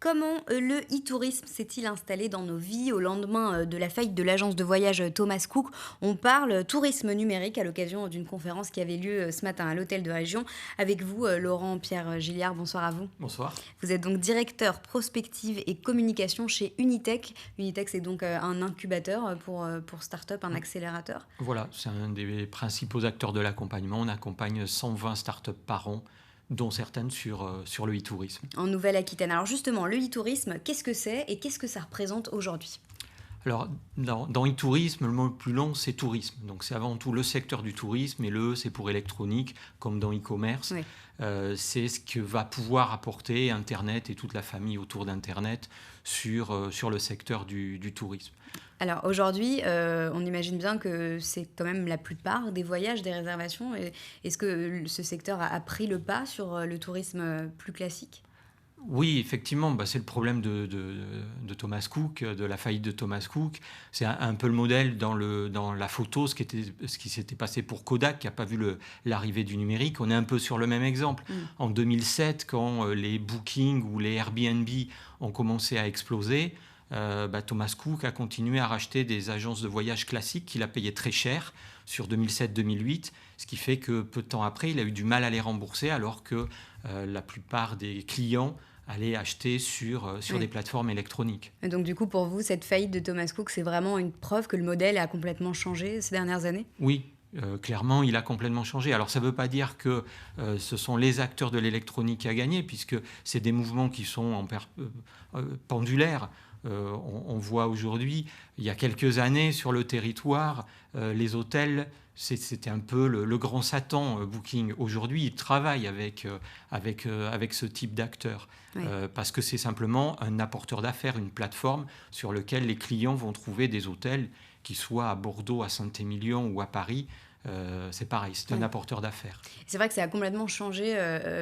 Comment le e-tourisme s'est-il installé dans nos vies au lendemain de la faillite de l'agence de voyage Thomas Cook? On parle tourisme numérique à l'occasion d'une conférence qui avait lieu ce matin à l'hôtel de région. Avec vous, Laurent-Pierre Gilliard, bonsoir à vous. Bonsoir. Vous êtes donc directeur prospective et communication chez Unitech. Unitech, c'est donc un incubateur pour start-up, un accélérateur. Voilà, c'est un des principaux acteurs de l'accompagnement. On accompagne 120 startups par an, dont certaines sur le e-tourisme. En Nouvelle-Aquitaine. Alors justement, le e-tourisme, qu'est-ce que c'est et qu'est-ce que ça représente aujourd'hui? Alors, dans e-tourisme, le mot le plus long, c'est tourisme. Donc, c'est avant tout le secteur du tourisme, et le E, c'est pour électronique, comme dans e-commerce. Oui. C'est ce que va pouvoir apporter Internet et toute la famille autour d'Internet sur le secteur du tourisme. Alors aujourd'hui, on imagine bien que c'est quand même la plupart des voyages, des réservations. Est-ce que ce secteur a pris le pas sur le tourisme plus classique? Oui, effectivement, c'est le problème de Thomas Cook, de la faillite de Thomas Cook. C'est un peu le modèle dans la photo, ce qui s'était passé pour Kodak, qui n'a pas vu l'arrivée du numérique. On est un peu sur le même exemple. En 2007, quand les Booking ou les Airbnb ont commencé à exploser, Thomas Cook a continué à racheter des agences de voyage classiques qu'il a payées très cher sur 2007-2008, ce qui fait que peu de temps après, il a eu du mal à les rembourser, alors que la plupart des clients allaient acheter sur Oui. des plateformes électroniques. Et donc du coup, pour vous, cette faillite de Thomas Cook, c'est vraiment une preuve que le modèle a complètement changé ces dernières années? Oui, clairement, il a complètement changé. Alors, ça ne veut pas dire que ce sont les acteurs de l'électronique qui a gagné, puisque c'est des mouvements qui sont pendulaires. On voit aujourd'hui, il y a quelques années, sur le territoire, les hôtels, c'était un peu le grand Satan, Booking. Aujourd'hui, ils travaillent avec ce type d'acteurs, Oui. parce que c'est simplement un apporteur d'affaires, une plateforme sur laquelle les clients vont trouver des hôtels, qu'ils soient à Bordeaux, à Saint-Émilion ou à Paris. C'est pareil, c'est un Oui. apporteur d'affaires. C'est vrai que ça a complètement changé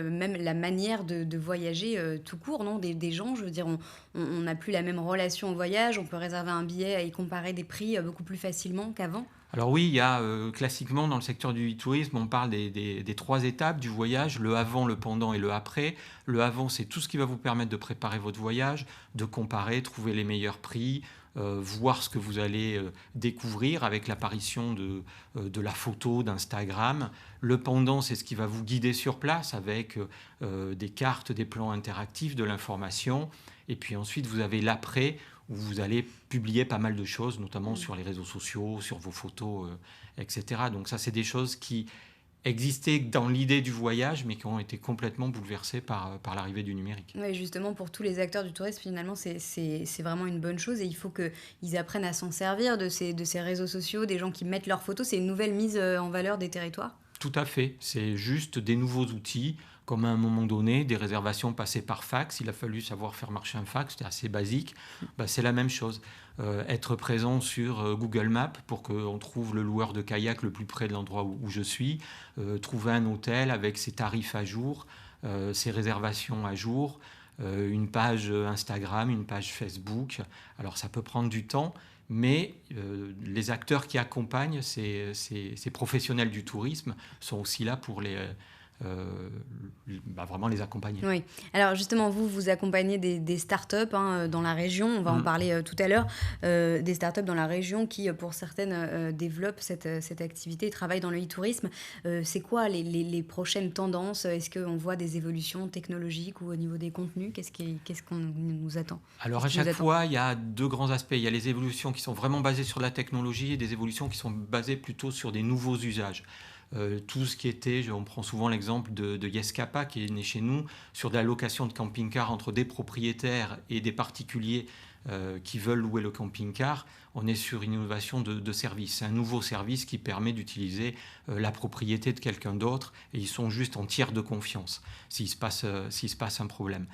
même la manière de voyager tout court, non, des gens. Je veux dire, on n'a plus la même relation au voyage. On peut réserver un billet et comparer des prix beaucoup plus facilement qu'avant. Alors oui, il y a classiquement dans le secteur du tourisme, on parle des trois étapes du voyage, le avant, le pendant et le après. Le avant, c'est tout ce qui va vous permettre de préparer votre voyage, de comparer, trouver les meilleurs prix, voir ce que vous allez découvrir avec l'apparition de la photo, d'Instagram. Le pendant, c'est ce qui va vous guider sur place avec des cartes, des plans interactifs, de l'information. Et puis ensuite, vous avez l'après, où vous allez publier pas mal de choses, notamment sur les réseaux sociaux, sur vos photos, etc. Donc ça, c'est des choses qui existaient dans l'idée du voyage, mais qui ont été complètement bouleversées par l'arrivée du numérique. Oui, justement, pour tous les acteurs du tourisme, finalement, c'est vraiment une bonne chose et il faut qu'ils apprennent à s'en servir de ces réseaux sociaux, des gens qui mettent leurs photos. C'est une nouvelle mise en valeur des territoires. Tout à fait, c'est juste des nouveaux outils, comme à un moment donné, des réservations passaient par fax, il a fallu savoir faire marcher un fax, c'était assez basique. C'est la même chose. Être présent sur Google Maps pour qu'on trouve le loueur de kayak le plus près de l'endroit où je suis, trouver un hôtel avec ses tarifs à jour, ses réservations à jour, une page Instagram, une page Facebook. Alors ça peut prendre du temps, mais les acteurs qui accompagnent ces professionnels du tourisme sont aussi là pour vraiment les accompagner. Oui. Alors justement, vous accompagnez des startups dans la région, on va en parler tout à l'heure, des startups dans la région qui, pour certaines, développent cette activité et travaillent dans le e-tourisme. C'est quoi les prochaines tendances? Est-ce qu'on voit des évolutions technologiques ou au niveau des contenus? Qu'est-ce qu'on nous attend? Alors à Qu'est-ce qui nous chaque attend? fois, il y a deux grands aspects. Il y a les évolutions qui sont vraiment basées sur la technologie et des évolutions qui sont basées plutôt sur des nouveaux usages. Tout ce qui était, on prend souvent l'exemple de Yescapa qui est né chez nous, sur de la location de camping-car entre des propriétaires et des particuliers qui veulent louer le camping-car. On est sur une innovation de service. C'est un nouveau service qui permet d'utiliser la propriété de quelqu'un d'autre et ils sont juste en tiers de confiance s'il se passe un problème.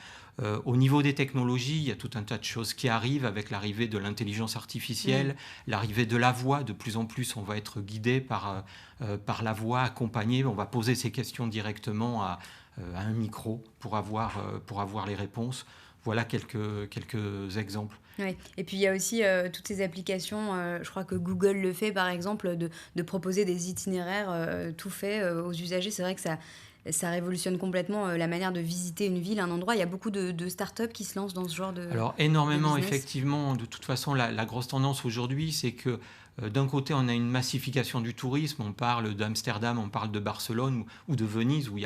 Au niveau des technologies, il y a tout un tas de choses qui arrivent avec l'arrivée de l'intelligence artificielle, l'arrivée de la voix. De plus en plus, on va être guidé par la voix, accompagné. On va poser ces questions directement à un micro pour avoir les réponses. Voilà quelques exemples. Oui. Et puis il y a aussi toutes ces applications, je crois que Google le fait par exemple, de proposer des itinéraires tout faits aux usagers. C'est vrai que ça révolutionne complètement la manière de visiter une ville, un endroit. Il y a beaucoup de startups qui se lancent dans ce genre Alors de énormément, business. effectivement. De toute façon, la grosse tendance aujourd'hui, c'est que d'un côté, on a une massification du tourisme. On parle d'Amsterdam, on parle de Barcelone ou de Venise, où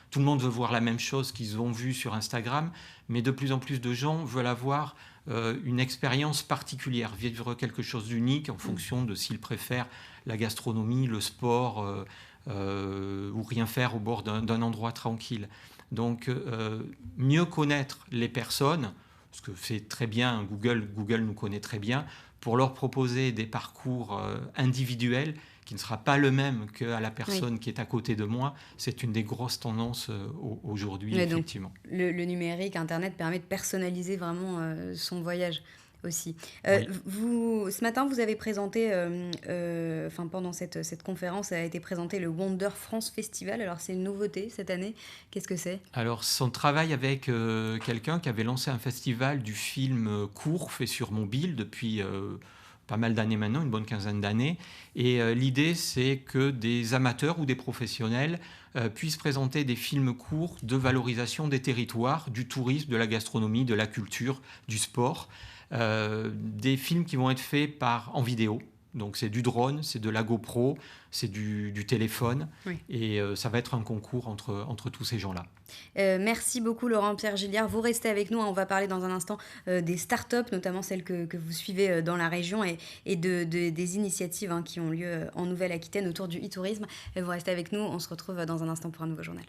tout le monde veut voir la même chose qu'ils ont vu sur Instagram. Mais de plus en plus de gens veulent avoir une expérience particulière, vivre quelque chose d'unique en fonction de s'ils préfèrent la gastronomie, le sport ou rien faire au bord d'un endroit tranquille. Donc, mieux connaître les personnes, ce que fait très bien Google nous connaît très bien, pour leur proposer des parcours individuels qui ne sera pas le même qu'à la personne Oui. qui est à côté de moi, c'est une des grosses tendances aujourd'hui, Ouais, donc effectivement. le numérique, internet permet de personnaliser vraiment, son voyage aussi. Oui. Ce matin, vous avez présenté, enfin pendant cette conférence a été présenté le Wonder France Festival. Alors c'est une nouveauté cette année. Qu'est-ce que c'est? Alors, son travail avec quelqu'un qui avait lancé un festival du film court fait sur mobile depuis pas mal d'années maintenant, une bonne quinzaine d'années. Et l'idée, c'est que des amateurs ou des professionnels puissent présenter des films courts de valorisation des territoires, du tourisme, de la gastronomie, de la culture, du sport. Des films qui vont être faits en vidéo. Donc c'est du drone, c'est de la GoPro, c'est du téléphone. Oui. Et ça va être un concours entre tous ces gens-là. Merci beaucoup Laurent-Pierre Gilliard. Vous restez avec nous, hein, on va parler dans un instant des startups, notamment celles que vous suivez dans la région et des initiatives hein, qui ont lieu en Nouvelle-Aquitaine autour du e-tourisme. Vous restez avec nous, on se retrouve dans un instant pour un nouveau journal.